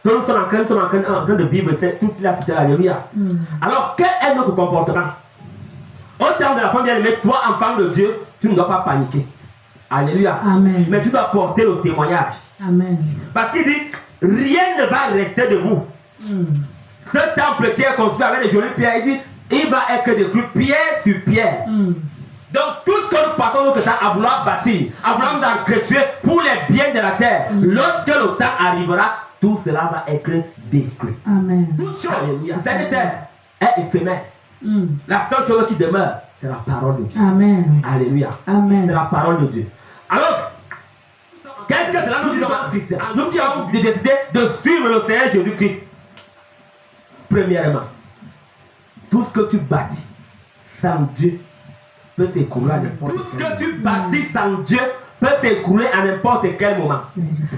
Donc nous sommes en train de vivre toute la cité. Alléluia. Alors, quel est notre comportement? Au temps de la femme bien-aimée, toi, enfant de Dieu, tu ne dois pas paniquer. Alléluia. Amen. Mais tu dois porter le témoignage. Amen. Parce qu'il dit, rien ne va rester debout. Ce temple qui est construit avec les jolies pierres, il dit, il va être détruit pierre sur pierre. Donc tout ce que nous passons notre temps à vouloir bâtir, à vouloir nous entretuer pour les biens de la terre, lorsque le temps arrivera, tout cela va être détruit. Amen. Toute chose, alléluia, cette terre est éphémère. La seule chose qui demeure, c'est la parole de Dieu. Amen. Alléluia. Amen. C'est la parole de Dieu. Alors, qu'est-ce que cela nous dit dans Christ? Nous qui avons décidé de suivre le Seigneur Jésus-Christ. Premièrement, tout ce que tu bâtis sans Dieu peut s'écrouler à n'importe quel moment. Tout ce que tu bâtis sans Dieu peut s'écrouler à n'importe quel moment.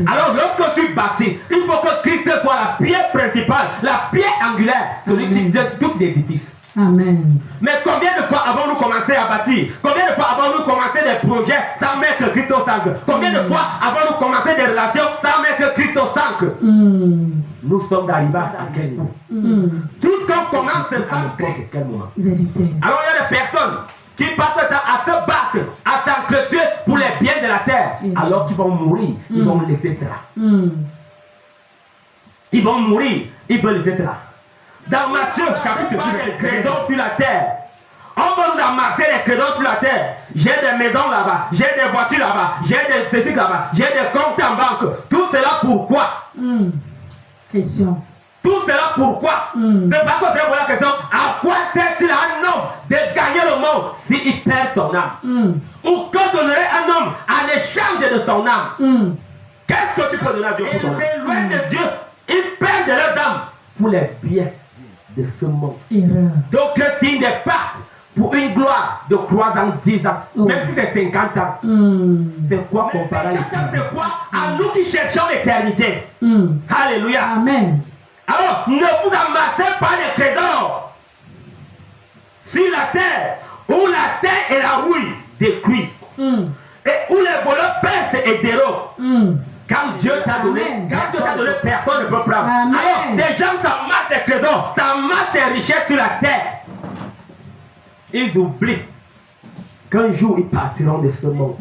Alors, lorsque tu bâtis, il faut que Christ soit la pierre principale, la pierre angulaire, celui qui tient tout l'édifice. Amen. Mais combien de fois avons-nous commencé à bâtir? Combien de fois avons-nous commencé des projets sans mettre Christ au centre? Combien de fois avons-nous commencé des relations sans mettre Christ au centre? Nous sommes arrivés à quel niveau? Tout ce qu'on commence, c'est sans n'importe quel moment. Vérité. Alors il y a des personnes qui passent le temps à se battre, à s'entretuer pour les biens de la terre, alors qu'ils vont mourir, ils vont laisser cela. Ils vont mourir, ils vont laisser cela. Dans Matthieu chapitre 10, les crédits sur la terre. On va nous amasser les crédits sur la terre. J'ai des maisons là-bas, j'ai des voitures là-bas, j'ai des cétiques là-bas, j'ai des comptes en banque. Tout cela pourquoi? Question. Tout cela pourquoi? C'est pas que c'est la question. À quoi sert-il à un homme de gagner le monde s'il perd son âme? Ou que donnerait un homme en échange de son âme? Qu'est-ce que tu peux donner à Dieu pour ton âme? C'est loin de Dieu. Ils perdent leur âme pour les biens de ce monde. Erreur. Donc le signe des pactes pour une gloire de 3 ans, 10 ans, même si c'est 50 ans. C'est quoi comparer l'éternité? C'est quoi à nous qui cherchons l'éternité? Alléluia. Amen. Alors, ne vous amassez pas les trésors sur la terre, où la terre et la rouille détruisent, et où les voleurs percent et dérobent. Quand Dieu t'a donné, personne ne peut prendre. Amen. Alors, des gens s'amassent des trésors, s'amassent des richesses sur la terre. Ils oublient qu'un jour ils partiront de ce monde.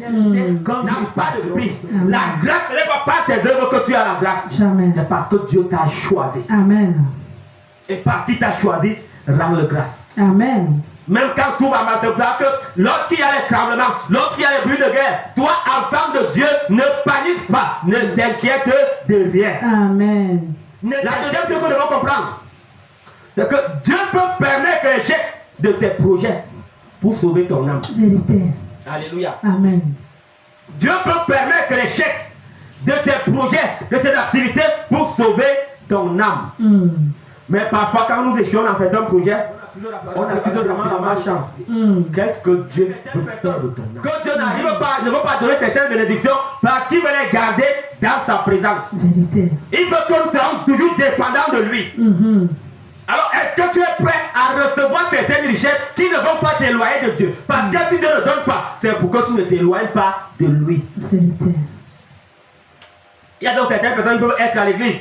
Quand ils pas de prix, la grâce ne va pas tes œuvres que tu as la grâce. C'est parce que Dieu t'a choisi. Amen. Et par qui t'a choisi, rends le grâce. Amen. Même quand tout va mal, que lorsqu'il y a les tremblements, lorsqu'il y a les bruits de guerre, toi, enfant de Dieu, ne panique pas, ne t'inquiète de rien. Amen. La deuxième chose que nous devons comprendre, c'est que Dieu peut permettre l'échec de tes projets pour sauver ton âme. Vérité. Alléluia. Amen. Dieu peut permettre l'échec de tes projets, de tes activités pour sauver ton âme. Mais parfois, quand nous échouons dans certains projets, on a toujours vraiment ma chance. Qu'est-ce que Dieu peut faire de ton âme? Que Dieu ne veut pas donner certaines bénédictions parce qu'il veut les garder dans sa présence. Vérité. Il veut que nous soyons toujours dépendants de lui. Alors, est-ce que tu es prêt à recevoir certaines richesses qui ne vont pas t'éloigner de Dieu? Parce que si Dieu ne donne pas, c'est pour que tu ne t'éloignes pas de lui. Vérité. Il y a donc certaines personnes qui peuvent être à l'église.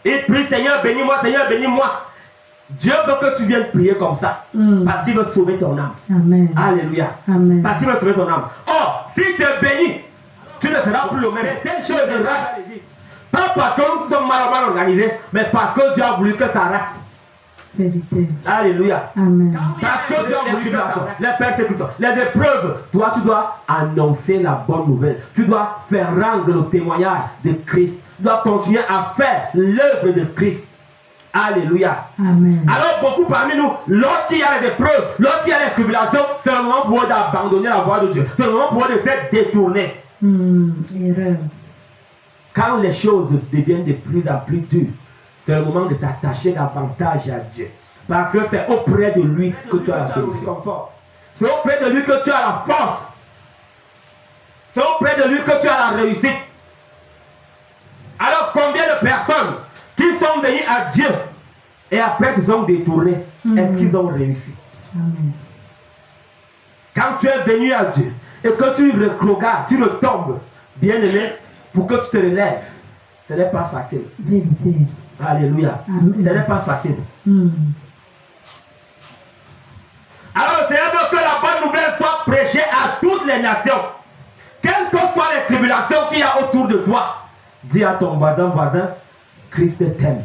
Ils prient, Seigneur, bénis-moi, Seigneur, bénis-moi. Dieu veut que tu viennes prier comme ça. Parce qu'il veut sauver ton âme. Amen. Alléluia. Amen. Parce qu'il veut sauver ton âme. Or, s'il te bénit, tu ne seras plus le même. Telle chose de rate. Pas parce que nous sommes mal organisés, mais parce que Dieu a voulu que ça rate. Vérité. Alléluia. Amen. Parce que Dieu a voulu que ça rate. Les persécutions, les épreuves. Toi, tu dois annoncer la bonne nouvelle. Tu dois faire rendre le témoignage de Christ. Tu dois continuer à faire l'œuvre de Christ. Alléluia. Amen. Alors beaucoup parmi nous, lorsqu'il y a les épreuves, lorsqu'il y a les tribulations, c'est le moment pour eux d'abandonner la voie de Dieu. C'est le moment pour eux de se détourner. Erreur. Quand les choses deviennent de plus en plus dures, c'est le moment de t'attacher davantage à Dieu. Parce que c'est auprès de lui que tu as la solution. C'est auprès de lui que tu as la force. C'est auprès de lui que tu as la réussite. Alors combien de personnes qui sont venus à Dieu et après se sont détournés, est-ce qu'ils ont réussi? Amen. Quand tu es venu à Dieu et que tu regardes, tu retombes, bien aimé, pour que tu te relèves, ce n'est pas facile. Vérité. Alléluia. Amen. Ce n'est pas facile. Alors le Seigneur veut que la bonne nouvelle soit prêchée à toutes les nations. Quelles que soient les tribulations qu'il y a autour de toi, dis à ton voisin, Christ t'aime.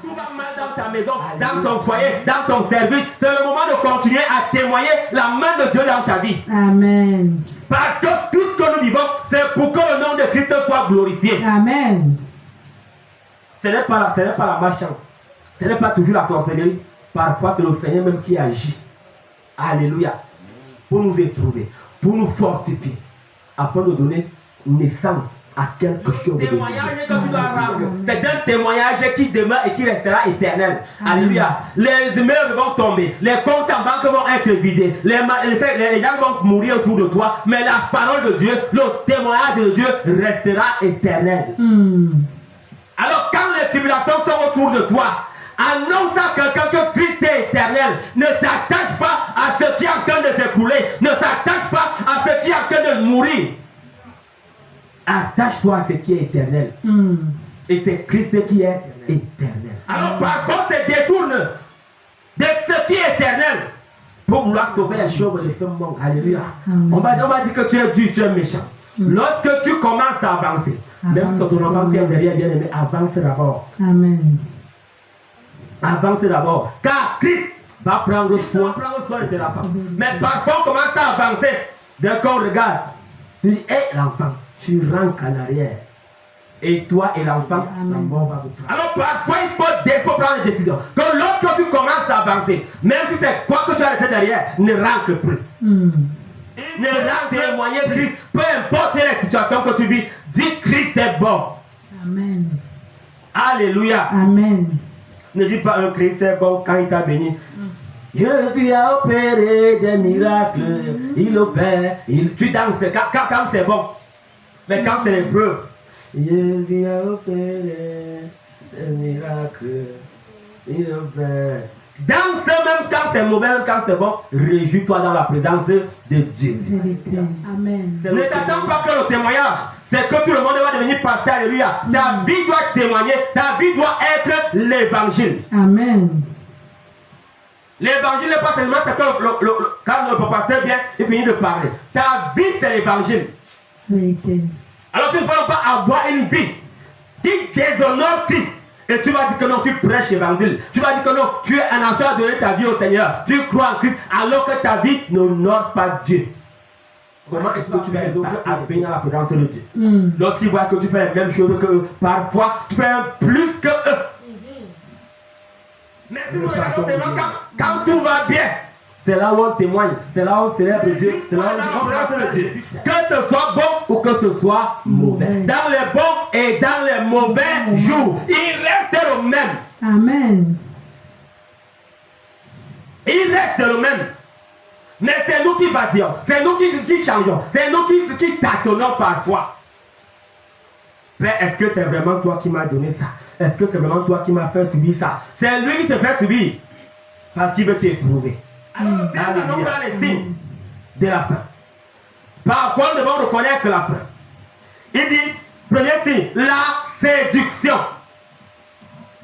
Tout va mal dans ta maison, dans ton foyer, dans ton service. C'est le moment de continuer à témoigner la main de Dieu dans ta vie. Amen. Parce que tout ce que nous vivons, c'est pour que le nom de Christ soit glorifié. Amen. Ce n'est pas la malchance. Ce n'est pas toujours la sorcellerie. Parfois, c'est le Seigneur même qui agit. Alléluia. Pour nous éprouver, pour nous fortifier, afin de donner naissance à quelque chose. Le témoignage que tu dois rendre, c'est un témoignage qui demeure et qui restera éternel. Alléluia. Les emails vont tomber, les comptes en banque vont être vidés, les gens vont mourir autour de toi, mais la parole de Dieu, le témoignage de Dieu restera éternel. Alors quand les tribulations sont autour de toi, annonce à quelqu'un que Christ est éternel. Ne t'attache pas à ce qui est en train de s'écouler. Ne t'attache pas à ce qui est en train de mourir. Attache-toi à ce qui est éternel. Et c'est Christ qui est éternel. Alors par contre, se détourne de ce qui est éternel pour vouloir sauver les choses de ce monde. Alléluia. On va dire que tu es dur, tu es méchant. Lorsque tu commences à avancer, même si ton enfant qui est derrière, bien aimé, avance d'abord. Amen. Avance d'abord. Car Christ va prendre soin de la femme. Mais parfois, on commence à avancer. Dès qu'on regarde, tu dis, hé l'enfant, tu rentres en arrière. Et toi et l'enfant, la mort va vous prendre. Alors parfois, il faut prendre des décisions. Que lorsque tu commences à avancer, même si c'est quoi que tu as laissé derrière, ne rentre plus. Ne rentre témoigner Christ. Peu importe les situations que tu vis, dis Christ est bon. Amen. Alléluia. Amen. Ne dis pas un Christ est bon quand il t'a béni. Jésus a opéré des miracles. Il opère. Tu danses quand c'est bon. Mais quand c'est l'épreuve, Jésus a opéré des miracles. Il opère. Danse même quand c'est mauvais, même quand c'est bon. Réjouis-toi dans la présence de Dieu. Vérité. Amen. Ne t'attends pas que le témoignage, c'est que tout le monde va devenir pasteur. Alléluia. Ta vie doit témoigner. Ta vie doit être l'évangile. Amen. L'évangile n'est pas seulement c'est que quand le pasteur vient, il finit de parler. Ta vie, c'est l'évangile. Vérité. Alors tu ne peux pas avoir une vie qui déshonore Christ. Et tu vas dire que non, tu prêches l'évangile. Tu vas dire que non, tu es un enfant à donner ta vie au Seigneur. Tu crois en Christ alors que ta vie n'honore pas Dieu. Comment est-ce que tu vas à venir à la présence de Dieu? Lorsqu'ils voient que tu fais la même chose que eux, parfois tu fais un plus que eux. Mais quand tout va bien, c'est là où on témoigne, c'est là où on célèbre Dieu, c'est là où on célèbre Dieu. Que ce soit bon ou que ce soit mauvais. Dans les bons et dans les mauvais jours, il reste le même. Amen. Il reste le même. Mais c'est nous qui vacillons, c'est nous qui changeons, c'est nous qui tâtonnons parfois. Père, est-ce que c'est vraiment toi qui m'as donné ça? Est-ce que c'est vraiment toi qui m'as fait subir ça? C'est lui qui te fait subir parce qu'il veut t'éprouver. Alors, nous avons les signes de la fin. Par quoi nous devons reconnaître la fin? Il dit, premier signe, la séduction.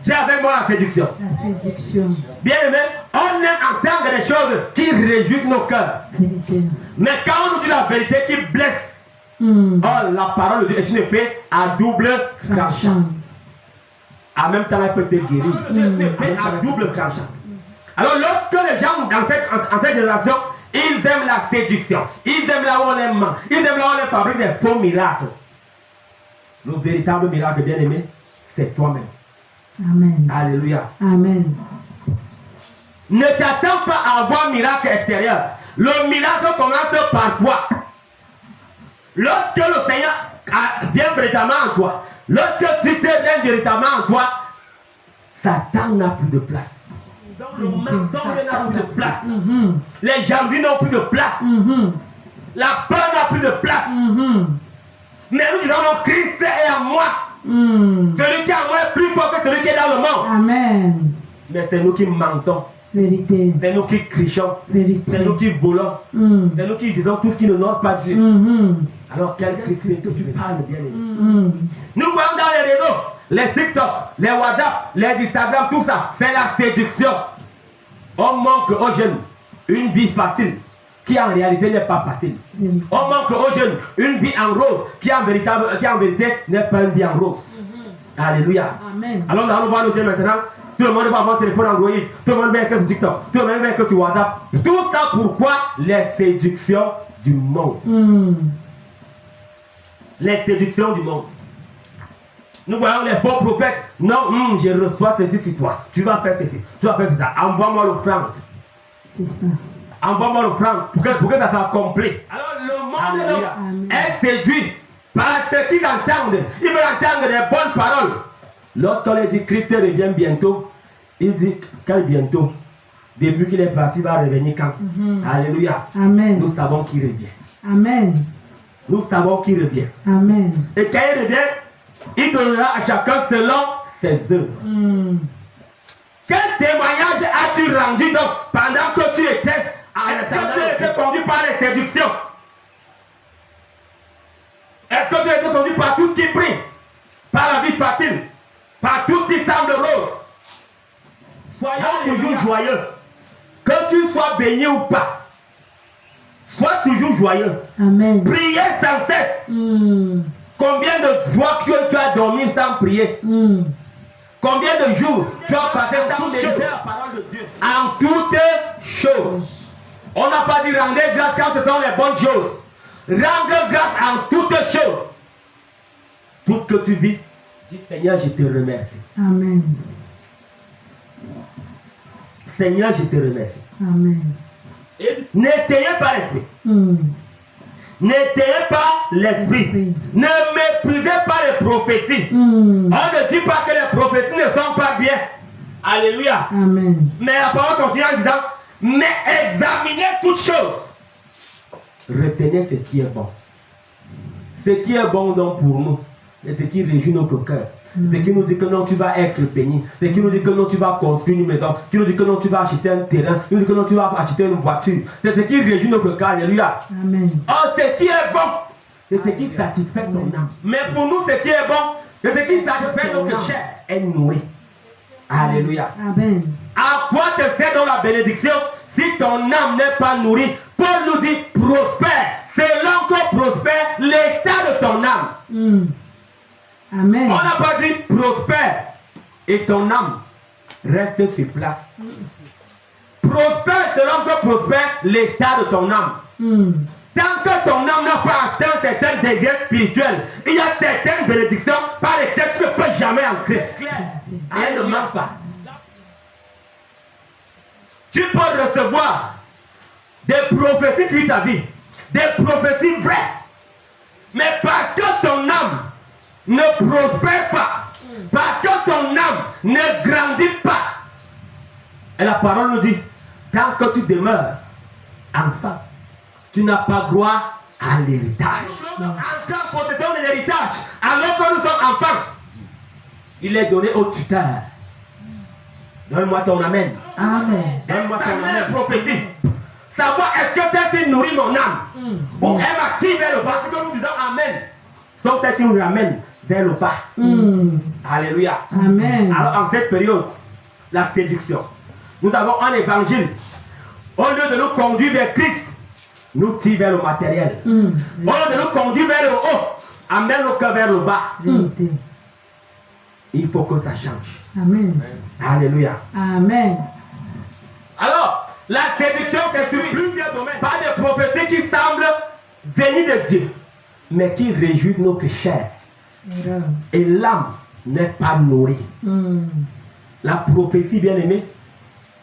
Dis avec moi la séduction. La séduction. Bien aimé, on aime entendre des choses qui réjouissent nos cœurs. Vérité. Mais quand on nous dit la vérité qui blesse, oh, la parole de Dieu est une épée à double tranchant. En même temps, elle peut te guérir. Une épée à double tranchant. Alors, lorsque les gens en cette génération, ils aiment la séduction, ils aiment là où on les ment, ils aiment là où on les fabrique des faux miracles. Le véritable miracle, bien aimé, c'est toi-même. Amen. Alléluia. Amen. Ne t'attends pas à avoir un miracle extérieur. Le miracle commence par toi. Lorsque le Seigneur vient véritablement en toi, lorsque Christ vient véritablement en toi, Satan n'a plus de place. Donc le mensonge n'a plus de place. Les jalousies n'ont plus de place. La peur n'a plus de place. Mais nous disons, Christ est en moi. Celui qui est en moi est plus fort que celui qui est dans le monde. Amen. Mais c'est nous qui mentons. Vérité. C'est nous qui crichons. Vérité. C'est nous qui volons. C'est nous qui disons tout ce qui ne honore pas Dieu. Alors quel Christ que tu parles, bien aimé. Nous voyons dans les réseaux les TikTok, les WhatsApp, les Instagram, tout ça, c'est la séduction. On manque aux jeunes une vie facile qui en réalité n'est pas facile. On manque aux jeunes une vie en rose qui en vérité n'est pas une vie en rose. Alléluia. Amen. Alors nous allons voir le Dieu maintenant. Tout le monde va avoir un téléphone Android. Tout le monde va être sur TikTok. Tout le monde va être sur WhatsApp. Tout ça pourquoi? Les séductions du monde. Les séductions du monde. Nous voyons les bons prophètes. Non, je reçois ceci sur toi. Tu vas faire ceci. Tu vas faire ça. Envoie-moi l'offrande. C'est ça. Envoie-moi l'offrande pour que ça soit complet. Alors le monde est séduit par ce qu'ils entendent. Ils veulent entendre des bonnes paroles. Lorsqu'on leur dit Christ revient bientôt, il dit quand bientôt? Depuis qu'il est parti, il va revenir quand? Alléluia. Amen. Nous savons qu'il revient. Amen. Nous savons qu'il revient. Amen. Et quand il revient, il donnera à chacun selon ses œuvres. Quel témoignage as-tu rendu donc pendant que tu étais conduit par les séductions? Est-ce que tu étais conduit par tout ce qui brille? Par la vie facile? Par tout ce qui semble rose? Soyons toujours joyeux. Que tu sois béni ou pas, sois toujours joyeux. Amen. Priez sans cesse. Combien de fois que tu as dormi sans prier? Combien de jours tu as passé sans méditer la parole de Dieu? En toutes choses. On n'a pas dit rendre grâce quand ce sont les bonnes choses. Rendre grâce en toutes choses. Tout ce que tu vis, dis Seigneur, je te remercie. Amen. Seigneur, je te remercie. Amen. N'éteignez pas l'esprit. N'éteignez pas l'esprit. Ne méprisez pas les prophéties. On ne dit pas que les prophéties ne sont pas bien. Alléluia. Amen. Mais la parole continue en disant, mais examinez toutes choses. Retenez ce qui est bon. Ce qui est bon donc pour nous. Et ce qui réjouit notre cœur. Ce qui nous dit que non, tu vas être béni. Ce qui nous dit que non, tu vas construire une maison. Ce qui nous dit que non, tu vas acheter un terrain. Ce qui nous dit que non, tu vas acheter une voiture. C'est ce qui réjouit notre cœur. Alléluia. Amen. Oh, ce qui est bon, c'est ce qui satisfait ton âme. Mais pour nous, ce qui est bon, c'est ce qui satisfait notre chair est nourri. Alléluia. Amen. À quoi te fait donc la bénédiction si ton âme n'est pas nourrie? Paul nous dit prospère. Selon que prospère l'état de ton âme. Amen. On n'a pas dit prospère et ton âme reste sur place. Prospère selon que prospère l'état de ton âme. Tant que ton âme n'a pas atteint certains degrés spirituels, il y a certaines bénédictions par lesquelles tu ne peux jamais entrer. Elle ne manque pas. Tu peux recevoir des prophéties sur ta vie, des prophéties vraies. Mais parce que ton âme ne prospère pas, parce que ton âme ne grandit pas. Et la parole nous dit, tant que tu demeures enfant, tu n'as pas droit à l'héritage. En possession de l'héritage, alors que nous sommes enfants, il est donné au tuteur. Donne-moi ton amen. Amen. Donne-moi ton amen. Prophétie. Savoir est-ce que celle-ci nourrit mon âme ou elle m'active vers le bas. Quand nous disons amen, sont-elles qui nous ramènent vers le bas. Alléluia. Amen. Alors en cette période, la séduction. Nous avons un évangile. Au lieu de nous conduire vers Christ, nous tire vers le matériel. Au lieu de nous conduire vers le haut, amène le cœur vers le bas. Il faut que ça change. Amen. Alléluia. Amen. Alors, la séduction, c'est sur plusieurs domaines. Pas des prophéties qui semblent venir de Dieu, mais qui réjouissent notre chair. Et l'âme n'est pas nourrie. La prophétie, bien aimée,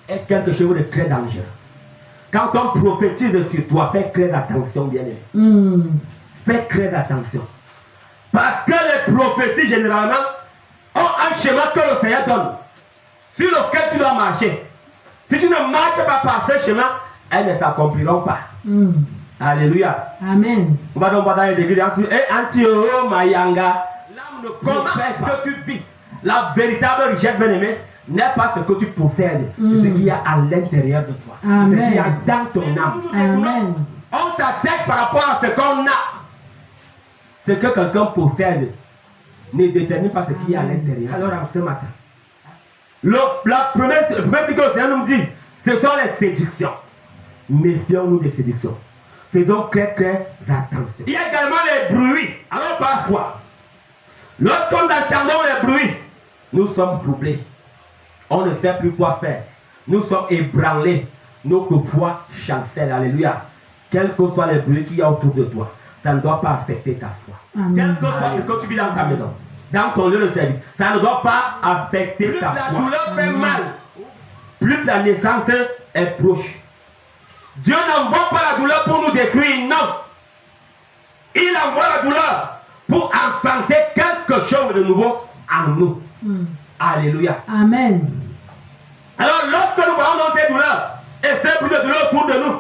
est quelque chose de très dangereux. Quand on prophétise sur toi, fais très attention, bien aimé. Fais très attention. Parce que les prophéties, généralement, ont un schéma que le Seigneur donne, sur lequel tu dois marcher. Si tu ne marches pas par ce chemin, elles ne s'accompliront pas. Alléluia. Amen. On va donc voir dans les églises. Anti-Euro Mayanga. L'âme ne comprend que tu vis. La véritable richesse, bien aimé, n'est pas ce que tu possèdes, c'est ce qu'il y a à l'intérieur de toi. Amen. Ce qu'il y a dans ton âme. Amen. On s'attaque par rapport à ce qu'on a. Ce que quelqu'un possède ne détermine pas ce qu'il y a à l'intérieur. Alors, en ce matin, le premier truc que le Seigneur nous dit, ce sont les séductions. Méfions-nous des séductions. Faisons très attention. Il y a également les bruits. Alors parfois, lorsqu'on entend les bruits, nous sommes troublés. On ne sait plus quoi faire. Nous sommes ébranlés. Notre foi chancelle. Alléluia. Quels que soient les bruits qu'il y a autour de toi, ça ne doit pas affecter ta foi. Quel que soit ce que tu vis dans ta maison, dans ton lieu de service, ça ne doit pas affecter ta foi. Plus la douleur fait mal, plus la naissance est proche. Dieu n'envoie pas la douleur pour nous détruire, non. Il envoie la douleur pour enfanter quelque chose de nouveau en nous. Alléluia. Amen. Alors, lorsque nous voyons dans ces douleurs et ces bruits de douleur autour de nous,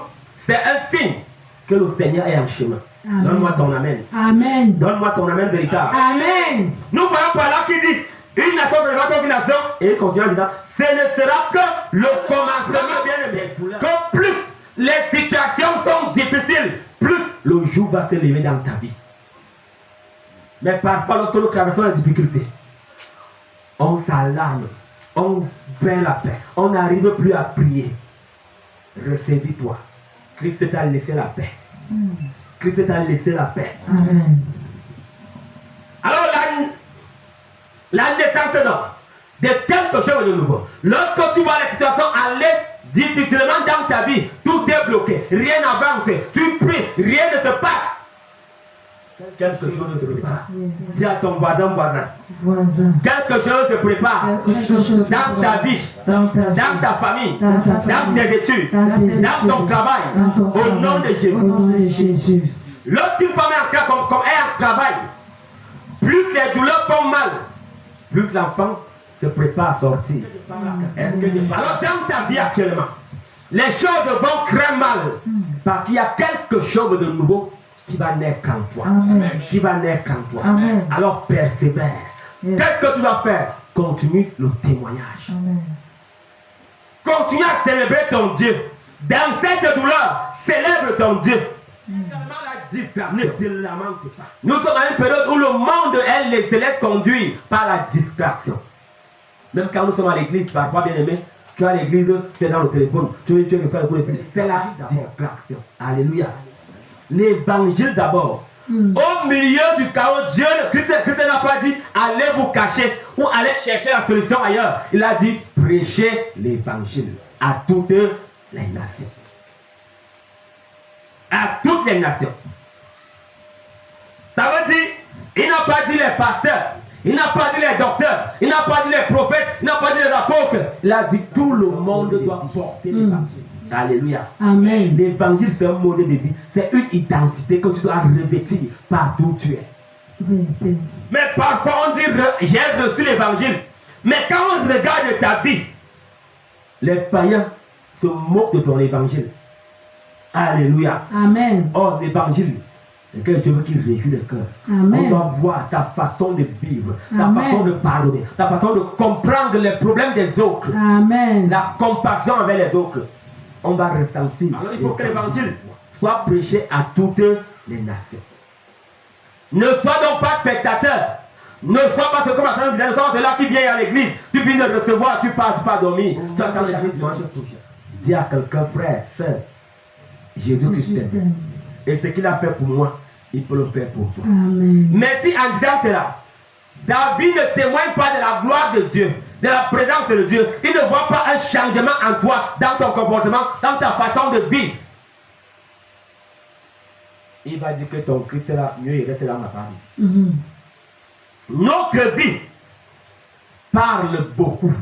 c'est un signe que le Seigneur est en chemin. Donne-moi ton amen. Amen. Donne-moi ton amen véritable. Amen. Nous voyons par là qui dit une nation ne va pas une nation. Et il continue en disant ce ne sera que le commencement, bien aimé. Que plus les situations sont difficiles, plus le jour va se lever dans ta vie. Mais parfois, lorsque nous traversons les difficultés, on s'alarme, on perd la paix, on n'arrive plus à prier. Ressaisis-toi. Christ t'a laissé la paix. Christ t'a laissé la paix. Amen. Alors la naissance de quelque chose de nouveau. Lorsque tu vois la situation aller difficilement dans ta vie, tout est bloqué, rien n'avance, tu pries, rien ne se passe. Quelque chose se prépare. Dis à ton voisin. Quelque chose se prépare dans ta vie, dans ta famille, dans tes études, dans ton travail, au nom de Jésus. Lorsqu'une femme est en travail, plus les douleurs font mal, plus l'enfant se prépare à sortir. Alors dans ta vie actuellement, les choses vont très mal parce qu'il y a quelque chose de nouveau qui va naître en toi. Amen. Qui va naître en toi. Amen. Alors persévère. Yes. Qu'est-ce que tu dois faire? Continue le témoignage. Amen. Continue à célébrer ton Dieu. Dans cette douleur, célèbre ton Dieu. Ne te lamente pas. Nous sommes à une période où le monde, elle, se laisse conduire par la distraction. Même quand nous sommes à l'église, parfois bien aimé, tu es à l'église, tu es dans le téléphone, tu es le téléphone, c'est la distraction. Alléluia. L'évangile d'abord. Au milieu du chaos, Dieu, Christ n'a pas dit allez vous cacher ou allez chercher la solution ailleurs. Il a dit prêchez l'évangile à toutes les nations. À toutes les nations. Ça veut dire, il n'a pas dit les pasteurs, il n'a pas dit les docteurs, il n'a pas dit les prophètes, il n'a pas dit les apôtres. Il a dit tout le monde doit porter l'évangile. Alléluia. Amen. L'évangile, c'est un modèle de vie. C'est une identité que tu dois revêtir partout où tu es. Mais parfois on dit j'ai reçu l'évangile. Mais quand on regarde ta vie, les païens se moquent de ton évangile. Alléluia. Amen. Or, l'évangile, c'est que Dieu veut qu'il régule le cœur. On doit voir ta façon de vivre, ta façon de pardonner, ta façon de comprendre les problèmes des autres. Amen. La compassion avec les autres. On va ressentir. Alors il faut que l'évangile soit prêché à toutes les nations. Ne sois donc pas spectateur. Ne sois pas ce que ma femme disait, ne sois pas celui qui vient à l'église. Tu viens de recevoir, tu pars, tu pars dormir. Tu attends l'église dimanche. Dis à quelqu'un, frère, sœur, Jésus-Christ t'aime. Et ce qu'il a fait pour moi, il peut le faire pour toi. Amen. Mais si en disant cela, David ne témoigne pas de la gloire de Dieu, de la présence de Dieu. Il ne voit pas un changement en toi, dans ton comportement, dans ta façon de vivre. Il va dire que ton Christ est là, mieux il reste dans ma famille. Notre vie parle beaucoup.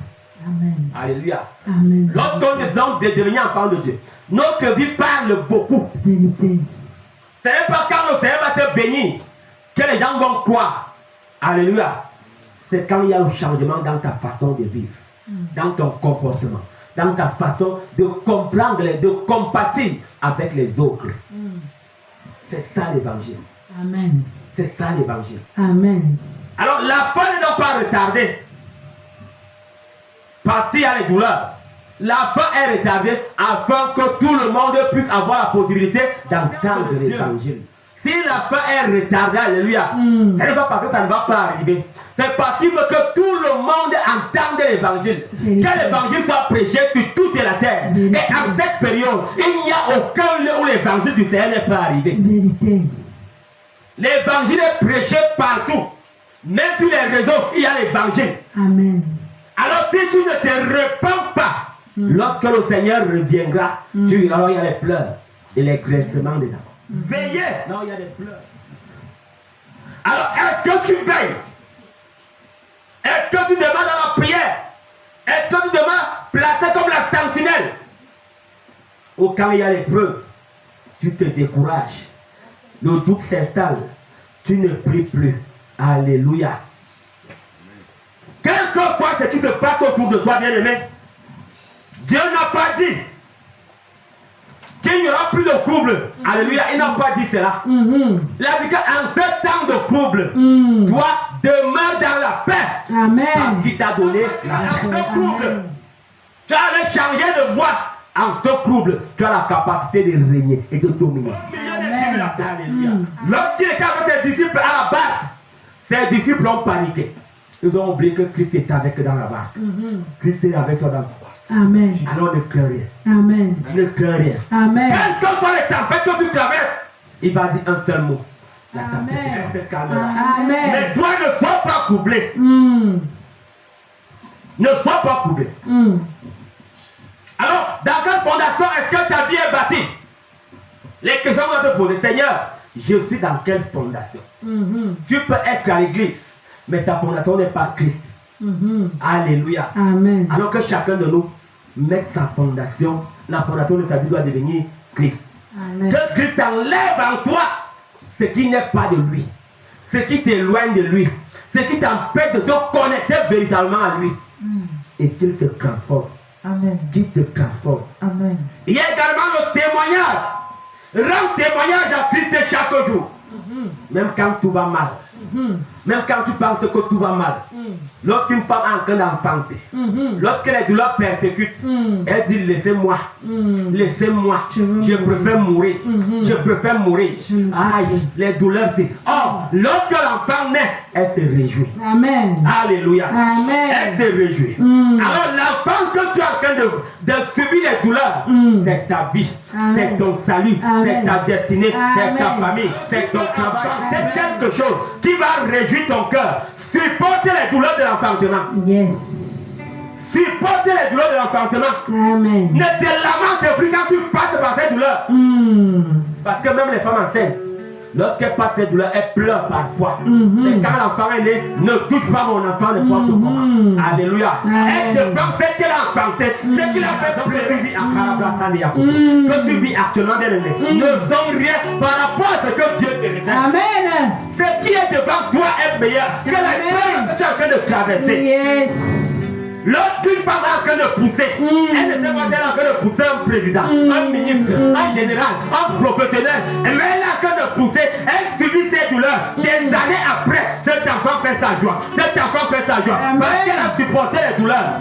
Amen. Alléluia. Amen. Lorsqu'on est donc de devenir enfant de Dieu, notre vie parle beaucoup. Vérité. Ce n'est pas quand le Seigneur va te bénir que les gens vont croire. Alléluia. C'est quand il y a un changement dans ta façon de vivre, dans ton comportement, dans ta façon de comprendre, de compatir avec les autres. C'est ça l'évangile. Amen. C'est ça l'évangile. Amen. Alors la foi ne doit pas retarder. Parce qu'il y a les douleurs. La foi est retardée afin que tout le monde puisse avoir la possibilité d'entendre l'évangile. Si la fin est retardée, alléluia, ça ne va pas que ça ne va pas arriver. C'est parce qu'il veut que tout le monde entende l'évangile. Que l'évangile soit prêché sur toute la terre. Et en cette période, il n'y a aucun lieu où l'évangile du Seigneur n'est pas arrivé. Vérité. L'évangile est prêché partout. Même sur les réseaux, il y a l'évangile. Amen. Alors si tu ne te répands pas, lorsque le Seigneur reviendra, tu iras, alors il y a les pleurs et les graissements dedans. Veillez, non, il y a des pleurs. Alors est-ce que tu veilles? Est-ce que tu demandes dans la prière? Est-ce que tu demandes placé comme la sentinelle? Ou quand il y a l'épreuve, tu te décourages. Le doute s'installe. Tu ne pries plus. Alléluia. Quelquefois, ce qui se passe autour de toi, bien-aimé, Dieu n'a pas dit qu'il n'y aura plus de trouble. Alléluia. Il n'a pas dit cela. Il a dit qu'en ce temps de trouble, toi, demeure dans la paix. Amen. Parce qu'il t'a donné la paix. En ce trouble, tu allais changer de voie. En ce trouble, tu as la capacité de régner et de dominer. Alléluia. Lorsqu'il était avec ses disciples à la barque, ses disciples ont paniqué. Ils ont oublié que Christ est avec eux dans la barque. Christ est avec toi dans la barque. Amen. Alors ne crains rien. Amen. Ne crains rien. Amen. Quelles que soient les tempêtes que tu traverses, il va dire un seul mot. La tempête Amen. se calmera. Amen. Mais toi ne sois pas troublé. Ne sois pas troublé. Alors, dans quelle fondation est-ce que ta vie est bâtie? Les questions qu'on va te poser. Seigneur, je suis dans quelle fondation? Tu peux être à l'église, mais ta fondation n'est pas Christ. Alléluia. Amen. Alors que chacun de nous met sa fondation, la fondation de sa vie doit devenir Christ. Amen. Que Christ enlève en toi ce qui n'est pas de lui, ce qui t'éloigne de lui, ce qui t'empêche de te connecter véritablement à lui, et qu'il te transforme. Amen. Qui te transforme. Amen. Il y a également le témoignage. Rends témoignage à Christ chaque jour. Même quand tout va mal. Même quand tu penses que tout va mal. Lorsqu'une femme est en train d'enfanter, lorsque les douleurs persécutent, elle dit laissez-moi, laissez-moi, je préfère mourir, je préfère mourir. Aïe, les douleurs c'est. Oh, lorsque l'enfant naît, elle se réjouit. Amen. Alléluia. Amen. Elle se réjouit. Alors l'enfant que tu es en train de subir les douleurs, c'est ta vie, c'est ton salut, c'est ta destinée, c'est ta famille, c'est ton travail, c'est quelque chose qui va réjouir ton cœur. Supporte les douleurs de l'enfantement. Yes. Supporte les douleurs de l'enfantement. Amen. Ne te lamente plus quand tu passes par ces douleurs. Parce que même les femmes enceintes, lorsqu'elles passent ces douleurs, elles pleurent parfois. Mais quand l'enfant est né, ne touche pas mon enfant n'importe comment. Alléluia. Elle défend ce qu'elle a enfanté, ce qu'il a fait pleurer à Karabrasani Yakoub. Que tu vis actuellement, bien aimé, ne sont rien par rapport à ce que Dieu te réserve. Amen. Ce qui est devant toi est meilleur que la peur que tu es en train de traverser. Yes. Lorsqu'une femme est en train de pousser, elle ne sait pas si elle est en train de pousser un président, un ministre, un général, un professionnel, mais elle est en train de pousser, elle subit ses douleurs. Des années après, cet enfant fait sa joie. Cet enfant fait sa joie. Parce qu'elle a supporté les douleurs.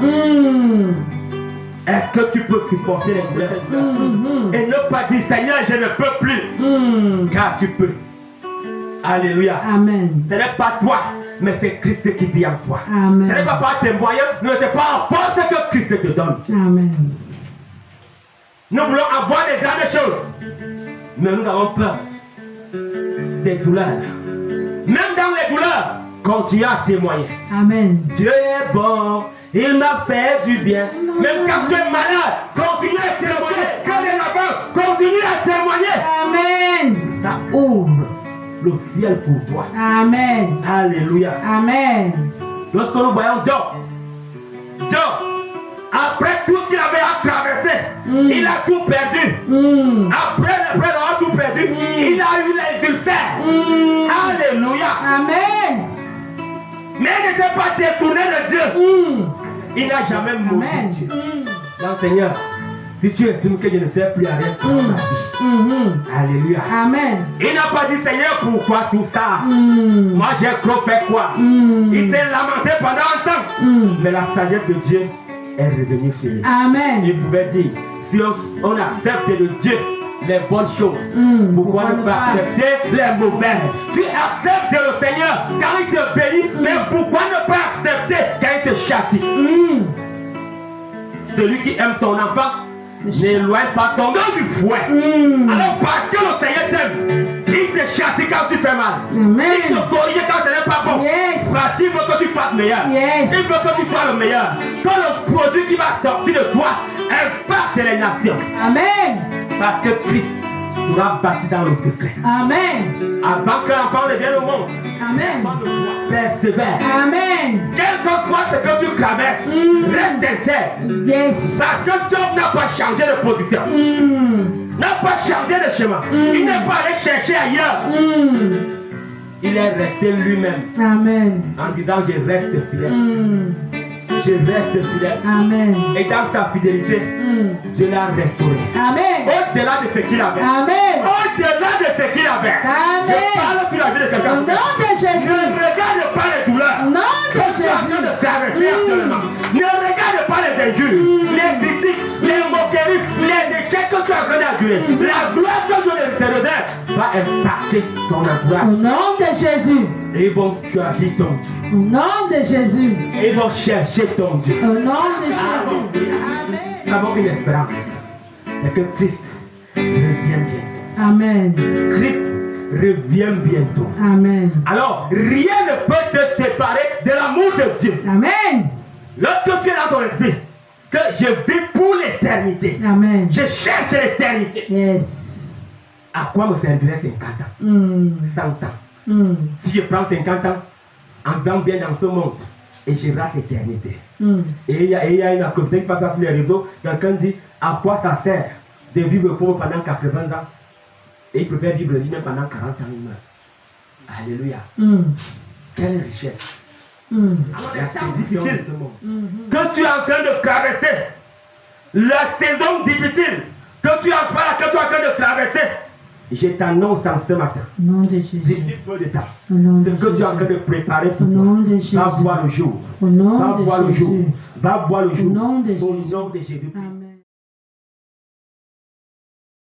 Est-ce que tu peux supporter les douleurs et ne pas dire Seigneur, je ne peux plus? Car tu peux. Alléluia. Amen. Ce n'est pas toi, mais c'est Christ qui vit en toi. Amen. Ce n'est pas par tes moyens, ne c'est pas en force que Christ te donne. Amen. Nous voulons avoir des grandes choses, mais nous avons peur des douleurs. Même dans les douleurs, continue à témoigner. Amen. Dieu est bon, il m'a fait du bien. Même quand tu es malade, continue à témoigner. Quand il est là-bas, continue à témoigner. Amen. Ça ouvre le ciel pour toi. Amen. Alléluia. Amen. Lorsque nous voyons Job, après tout ce qu'il avait à traverser, il a tout perdu. Après avoir tout perdu, il a eu les ulcères. Alléluia. Amen. Mais il ne s'est pas détourné de Dieu. Il n'a jamais maudit Dieu. Donc Seigneur, si tu estimes que je ne sers plus à rien pour ma vie. Alléluia. Amen. Il n'a pas dit Seigneur, pourquoi tout ça? Moi j'ai trop fait quoi? Il s'est lamenté pendant un temps. Mais la sagesse de Dieu est revenue sur lui. Amen. Il pouvait dire, si on accepte de Dieu, les bonnes choses? Pourquoi ne pas accepter les mauvaises? Tu acceptes le Seigneur quand il te bénit, mais pourquoi ne pas accepter quand il te châtie? Celui qui aime son enfant n'éloigne pas son nom du fouet. Alors parce que le Seigneur t'aime, il te châtie quand tu fais mal. Il te corrige quand ce n'est pas bon. Parce qu'il veut que tu fasses meilleur. Il veut que tu sois le meilleur. Quand le produit qui va sortir de toi impacte les nations. Amen. Parce que Christ t'aura bâti dans le secret. Amen. Avant que l'enfant ne vienne au monde, Amen. persévère. Amen. Quel que soit ce que tu traverses, reste intègre. Yes. Parce que cet homme n'a pas changé de position. N'a pas changé de chemin. Il n'est pas allé chercher ailleurs. Il est resté lui-même. Amen. En disant je reste fidèle. Je reste fidèle. Amen. Et dans sa fidélité, je l'ai restauré. Amen. Au-delà de ce qu'il avait. Amen. Au-delà de ce qu'il avait. Amen. Je parle sur la vie de quelqu'un. Au nom de Jésus. Ne regarde pas les douleurs. Au nom de que tu es en train de traverser actuellement. Ne regarde pas les injures, les critiques, les moqueries, les échecs que tu es en train d'endurer. La gloire que Dieu te réserve va impacter ton entourage. Au nom de Jésus. Et ils vont choisir ton Dieu. Au nom de Jésus. Et ils vont chercher ton Dieu. Au nom de Jésus. Amen. Nous avons une espérance. C'est que Christ revient bientôt. Amen. Christ revient bientôt. Amen. Alors, rien ne peut te séparer de l'amour de Dieu. Amen. Lorsque tu es dans ton esprit, que je vis pour l'éternité. Amen. Je cherche l'éternité. Yes. À quoi me servirait 50 ans? 100 ans. Si je prends 50 ans, en venant bien dans ce monde, et je rate l'éternité. Et il y a une activité qui passe sur les réseaux, quelqu'un dit, à quoi ça sert de vivre pauvre pendant 80 ans? Et il préfère vivre lui-même pendant 40 ans, il meurt. Alléluia. Quelle richesse. C'est difficile ce monde. Que tu es en train de traverser, la saison difficile, que tu es en train de traverser, je t'annonce en ce matin, Au nom de Jésus. d'ici peu de temps, Au nom ce de que tu es en train de préparer pour Au nom de toi, Jésus. va voir le jour. Au nom Va de voir le jour. Jésus. Va voir le jour. Au nom de Au Jésus. nom de Jésus. Amen.